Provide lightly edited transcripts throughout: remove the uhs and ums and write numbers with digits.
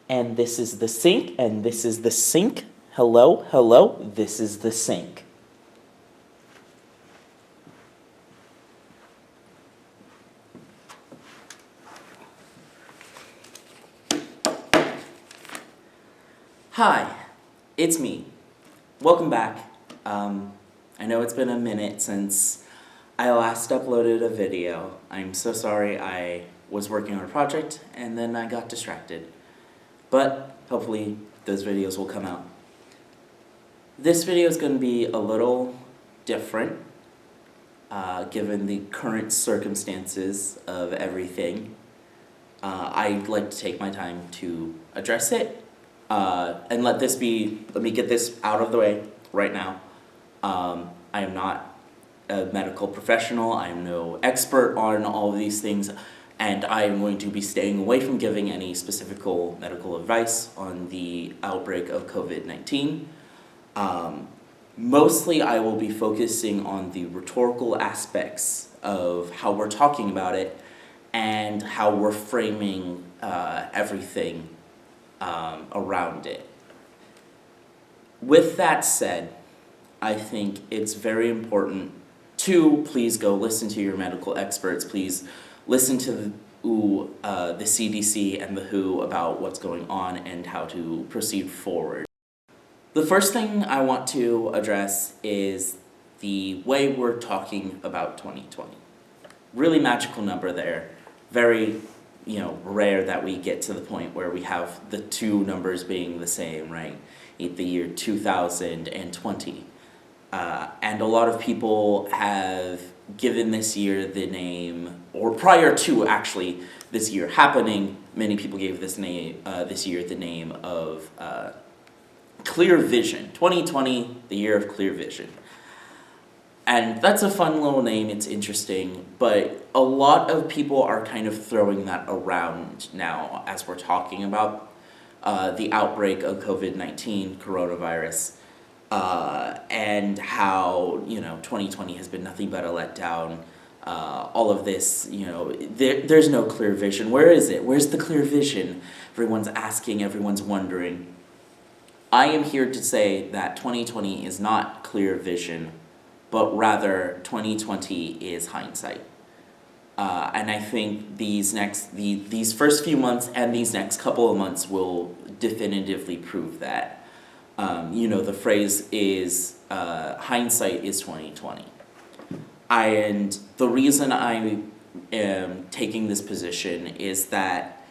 And this is the sink, and this is the sink. Hello, hello, this is the sink. Hi, it's me. Welcome back. I know it's been a minute since I last uploaded a video. I'm so sorry. I was working on a project and then I got distracted. But hopefully those videos will come out. This video is going to be a little different given the current circumstances of everything. I'd like to take my time to address it and let me get this out of the way right now. I am not a medical professional. I am no expert on all of these things, and I am going to be staying away from giving any specific medical advice on the outbreak of COVID-19. Mostly I will be focusing on the rhetorical aspects of how we're talking about it and how we're framing everything around it. With that said, I think it's very important to please go listen to your medical experts. Please listen to the CDC and the WHO about what's going on and how to proceed forward. The first thing I want to address is the way we're talking about 2020. Really magical number there. Very, rare that we get to the point where we have the two numbers being the same, right? The year 2020. And a lot of people have given this year the name, or prior to actually this year happening, many people gave this year the name of Clear Vision. 2020, the year of clear vision. And that's a fun little name, it's interesting, but a lot of people are kind of throwing that around now as we're talking about the outbreak of COVID-19, coronavirus, and how, 2020 has been nothing but a letdown. All of this, there's no clear vision. Where is it? Where's the clear vision? Everyone's asking, everyone's wondering. I am here to say that 2020 is not clear vision, but rather 2020 is hindsight. And I think these first few months and these next couple of months will definitively prove that. The phrase is hindsight is 2020. And the reason I am taking this position is that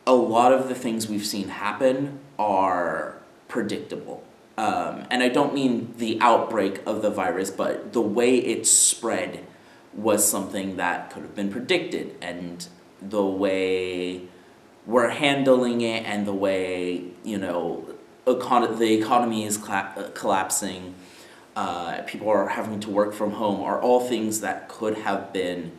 a lot of the things we've seen happen are predictable. And I don't mean the outbreak of the virus, but the way it spread was something that could have been predicted, and the way we're handling it and the way, the economy is collapsing, people are having to work from home, are all things that could have been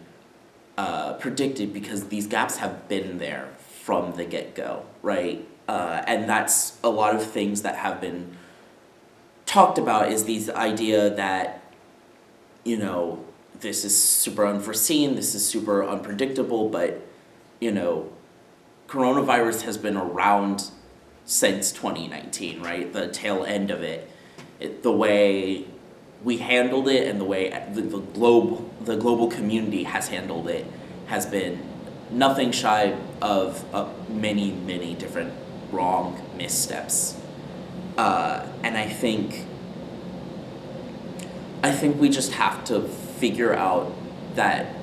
predicted because these gaps have been there from the get-go, right? And that's a lot of things that have been talked about, is this idea that, this is super unforeseen, this is super unpredictable, but, coronavirus has been around since 2019, right? The tail end of it. The way we handled it and the way the global community has handled it has been nothing shy of many, many different wrong missteps. And I think we just have to figure out that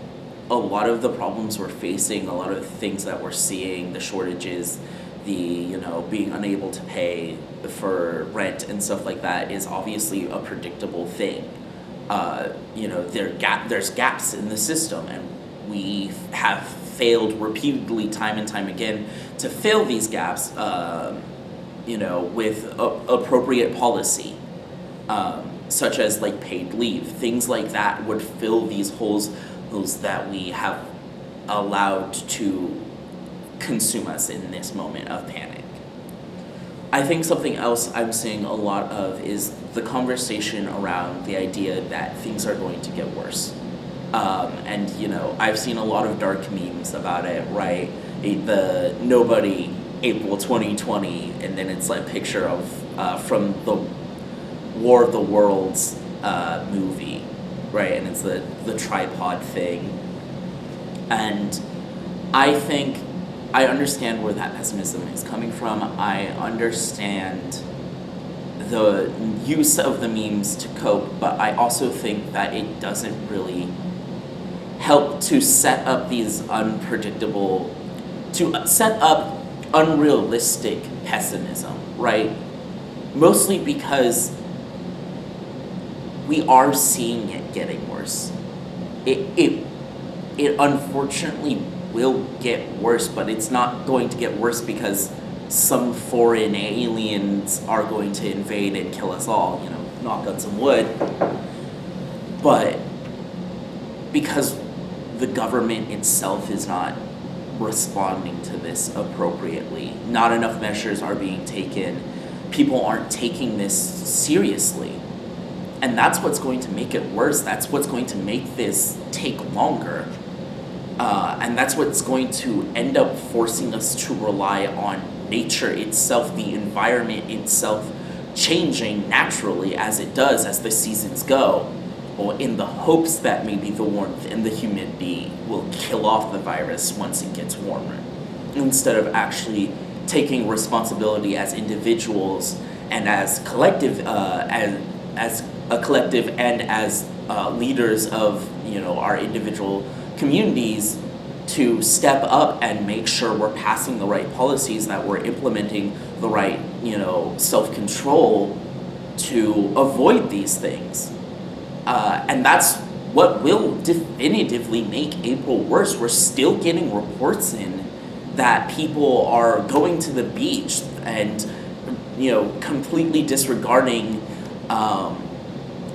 a lot of the problems we're facing, a lot of the things that we're seeing, the shortages, the being unable to pay for rent and stuff like that, is obviously a predictable thing. There's gaps in the system, and we have failed repeatedly, time and time again, to fill these gaps. With appropriate policy, such as like paid leave, things like that would fill these holes that we have allowed to consume us in this moment of panic. I think something else I'm seeing a lot of is the conversation around the idea that things are going to get worse. And I've seen a lot of dark memes about it, right? Nobody April 2020, and then it's like a picture of from the War of the Worlds movie, right? And it's the tripod thing. And I think I understand where that pessimism is coming from. I understand the use of the memes to cope, but I also think that it doesn't really help to set up these unpredictable, to set up unrealistic pessimism, right? Mostly because we are seeing it getting worse. It unfortunately will get worse, but it's not going to get worse because some foreign aliens are going to invade and kill us all, knock on some wood. But because the government itself is not responding to this appropriately, not enough measures are being taken, people aren't taking this seriously. And that's what's going to make it worse. That's what's going to make this take longer. And that's what's going to end up forcing us to rely on nature itself, the environment itself changing naturally as it does as the seasons go, or in the hopes that maybe the warmth and the humidity will kill off the virus once it gets warmer, instead of actually taking responsibility as individuals and as collective, as a collective and as leaders of our individual communities to step up and make sure we're passing the right policies, that we're implementing the right self-control to avoid these things. And that's what will definitively make April worse. We're still getting reports in that people are going to the beach and completely disregarding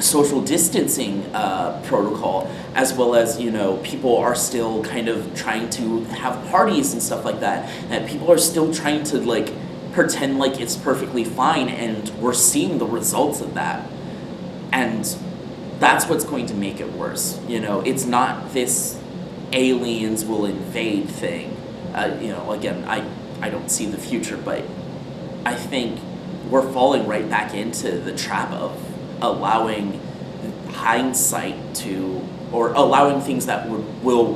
social distancing protocol, as well as people are still kind of trying to have parties and stuff like that, and people are still trying to pretend like it's perfectly fine, and we're seeing the results of that. And that's what's going to make it worse. It's not this aliens will invade thing. Again, I don't see the future, but I think we're falling right back into the trap of allowing hindsight to, or allowing things that we'll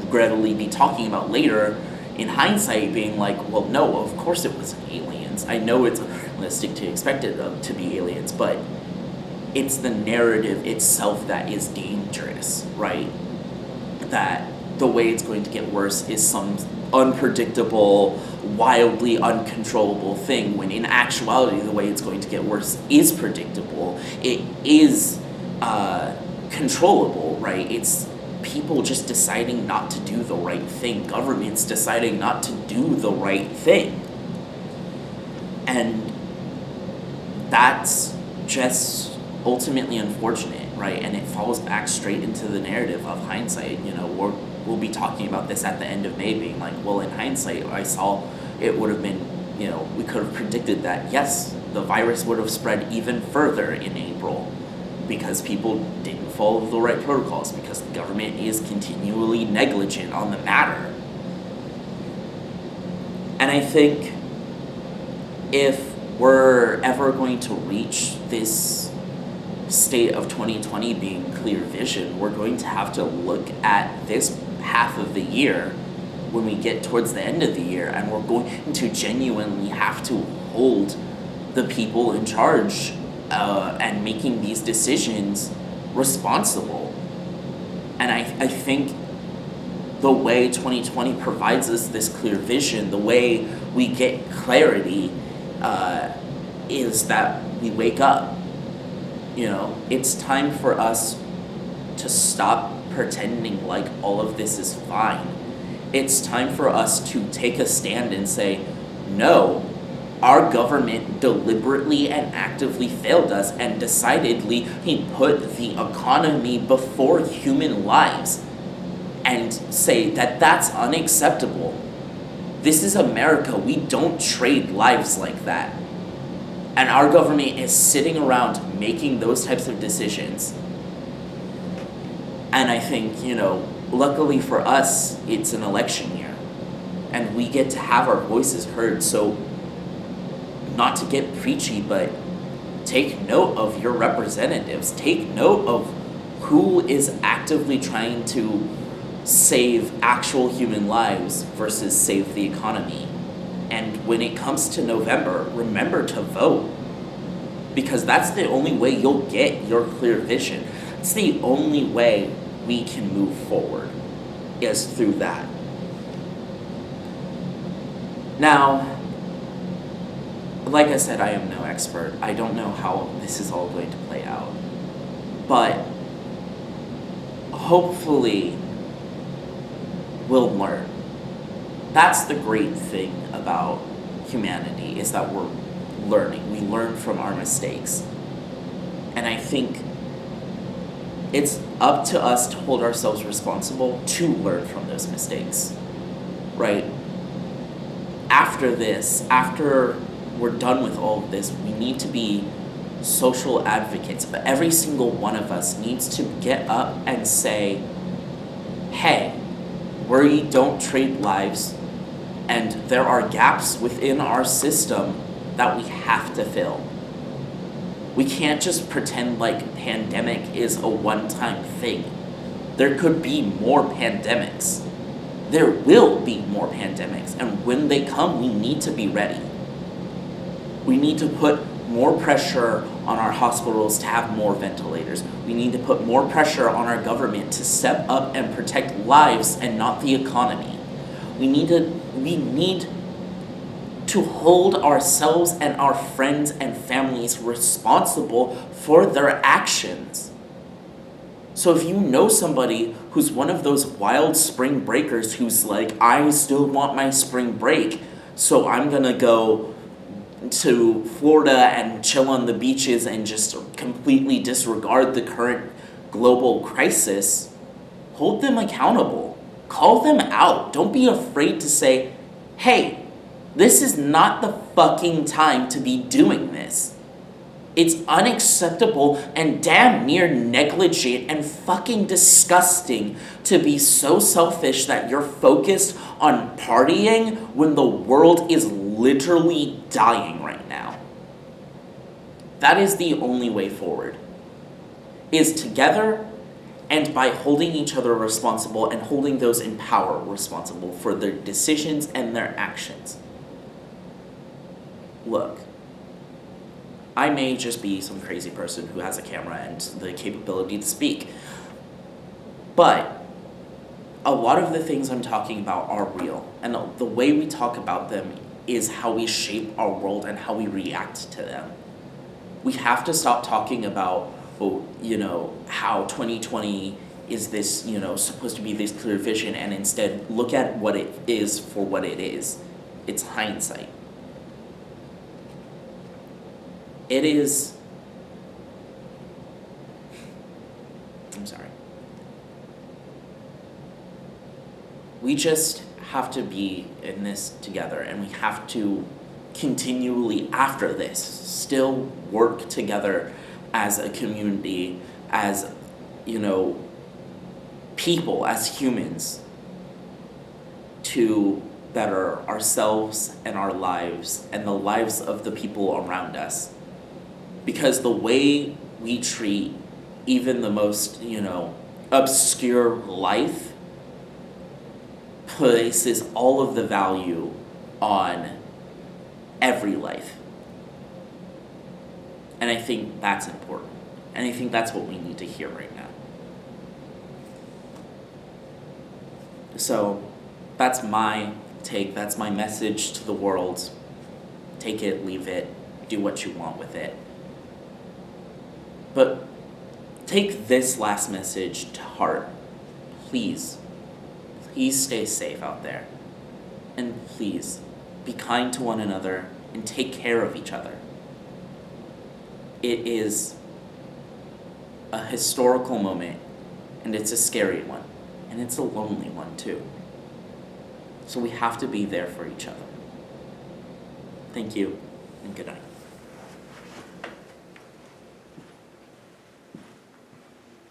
regrettably be talking about later in hindsight being like, well, no, of course it was aliens. I know it's unrealistic to expect it to be aliens, but it's the narrative itself that is dangerous, right? That the way it's going to get worse is some unpredictable, wildly uncontrollable thing, when in actuality the way it's going to get worse is predictable. It is controllable, right? It's people just deciding not to do the right thing, governments deciding not to do the right thing. And that's just ultimately unfortunate, right? And it falls back straight into the narrative of hindsight. We'll be talking about this at the end of May, being like, well, in hindsight, I saw it would have been, we could have predicted that, yes, the virus would have spread even further in April because people didn't follow the right protocols, because the government is continually negligent on the matter. And I think if we're ever going to reach this state of 2020 being clear vision, we're going to have to look at this half of the year when we get towards the end of the year, and we're going to genuinely have to hold the people in charge and making these decisions responsible. And I think the way 2020 provides us this clear vision, the way we get clarity, is that we wake up. It's time for us to stop pretending like all of this is fine. It's time for us to take a stand and say, no, our government deliberately and actively failed us and decidedly put the economy before human lives, and say that that's unacceptable. This is America. We don't trade lives like that. And our government is sitting around making those types of decisions. And I think, luckily for us, it's an election year. and we get to have our voices heard. So, not to get preachy, but take note of your representatives. Take note of who is actively trying to save actual human lives versus save the economy. And when it comes to November, remember to vote, because that's the only way you'll get your clear vision. It's the only way we can move forward, is through that. Now, like I said, I am no expert. I don't know how this is all going to play out. But hopefully we'll learn. That's the great thing about humanity, is that we're learning. We learn from our mistakes. And I think it's up to us to hold ourselves responsible to learn from those mistakes, right? After this, after we're done with all of this, we need to be social advocates. But every single one of us needs to get up and say, hey, we don't trade lives, and there are gaps within our system that we have to fill. We can't just pretend like pandemic is a one-time thing. There could be more pandemics. There will be more pandemics, and when they come, we need to be ready. We need to put more pressure on our hospitals to have more ventilators. We need to put more pressure on our government to step up and protect lives and not the economy. We need to hold ourselves and our friends and families responsible for their actions. So if you know somebody who's one of those wild spring breakers who's like, I still want my spring break, so I'm gonna go to Florida and chill on the beaches and just completely disregard the current global crisis, hold them accountable. Call them out. Don't be afraid to say, hey, this is not the fucking time to be doing this. It's unacceptable and damn near negligent and fucking disgusting to be so selfish that you're focused on partying when the world is literally dying right now. That is the only way forward. Is together and by holding each other responsible and holding those in power responsible for their decisions and their actions. Look, I may just be some crazy person who has a camera and the capability to speak, but a lot of the things I'm talking about are real, and the way we talk about them is how we shape our world and how we react to them. We have to stop talking about, how 2020 is this, supposed to be this clear vision, and instead look at what it is for what it is. It's hindsight. It is, I'm sorry. We just have to be in this together, and we have to continually, after this, still work together as a community, as, people, as humans, to better ourselves and our lives and the lives of the people around us. Because the way we treat even the most, obscure life places all of the value on every life. And I think that's important. And I think that's what we need to hear right now. So that's my take, that's my message to the world. Take it, leave it, do what you want with it. But take this last message to heart. Please stay safe out there. And please, be kind to one another and take care of each other. It is a historical moment, and it's a scary one, and it's a lonely one too. So we have to be there for each other. Thank you, and good night.